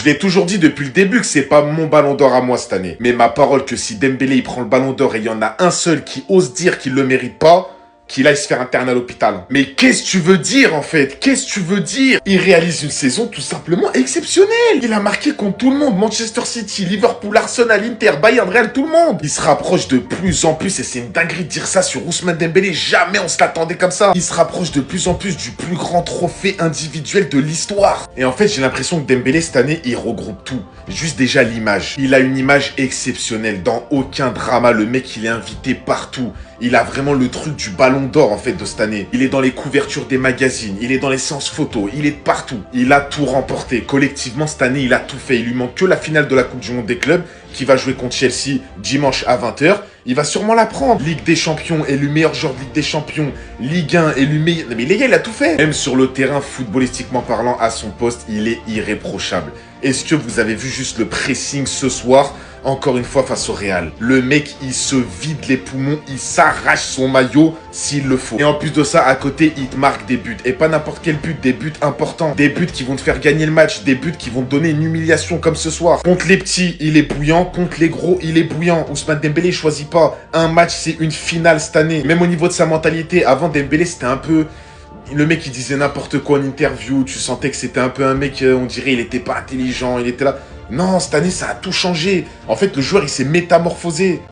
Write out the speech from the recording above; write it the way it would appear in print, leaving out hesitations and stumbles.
Je l'ai toujours dit depuis le début que c'est pas mon ballon d'or à moi cette année. Mais ma parole que si Dembélé il prend le ballon d'or et il y en a un seul qui ose dire qu'il le mérite pas, qu'il aille se faire interner à l'hôpital. Mais qu'est-ce que tu veux dire en fait? Qu'est-ce que tu veux dire? Il réalise une saison tout simplement exceptionnelle. Il a marqué contre tout le monde. Manchester City, Liverpool, Arsenal, Inter, Bayern, Real, tout le monde. Il se rapproche de plus en plus, et c'est une dinguerie de dire ça sur Ousmane Dembélé. Jamais on se l'attendait comme ça. Il se rapproche de plus en plus du plus grand trophée individuel de l'histoire. Et en fait, j'ai l'impression que Dembélé cette année, il regroupe tout. Juste déjà l'image. Il a une image exceptionnelle. Dans aucun drama, le mec, il est invité partout. Il a vraiment le truc du ballon d'or en fait de cette année. Il est dans les couvertures des magazines, il est dans les séances photos, il est partout. Il a tout remporté. Collectivement cette année, il a tout fait. Il lui manque que la finale de la Coupe du Monde des clubs qui va jouer contre Chelsea dimanche à 20h. Il va sûrement la prendre. Ligue des Champions, élu meilleur joueur de Ligue des Champions. Ligue 1, élu meilleur... Mais les gars, il a tout fait. Même sur le terrain, footballistiquement parlant, à son poste, il est irréprochable. Est-ce que vous avez vu juste le pressing ce soir? Encore une fois face au Real. Le mec, il se vide les poumons, il s'arrache son maillot s'il le faut. Et en plus de ça, à côté, il te marque des buts. Et pas n'importe quel but, des buts importants. Des buts qui vont te faire gagner le match. Des buts qui vont te donner une humiliation comme ce soir. Contre les petits, il est bouillant. Contre les gros, il est bouillant. Ousmane Dembélé choisit pas. Un match, c'est une finale cette année. Même au niveau de sa mentalité, avant Dembélé, c'était un peu... Le mec, il disait n'importe quoi en interview. Tu sentais que c'était un peu un mec, on dirait, il était pas intelligent, il était là. Non, cette année, ça a tout changé. En fait, le joueur, il s'est métamorphosé.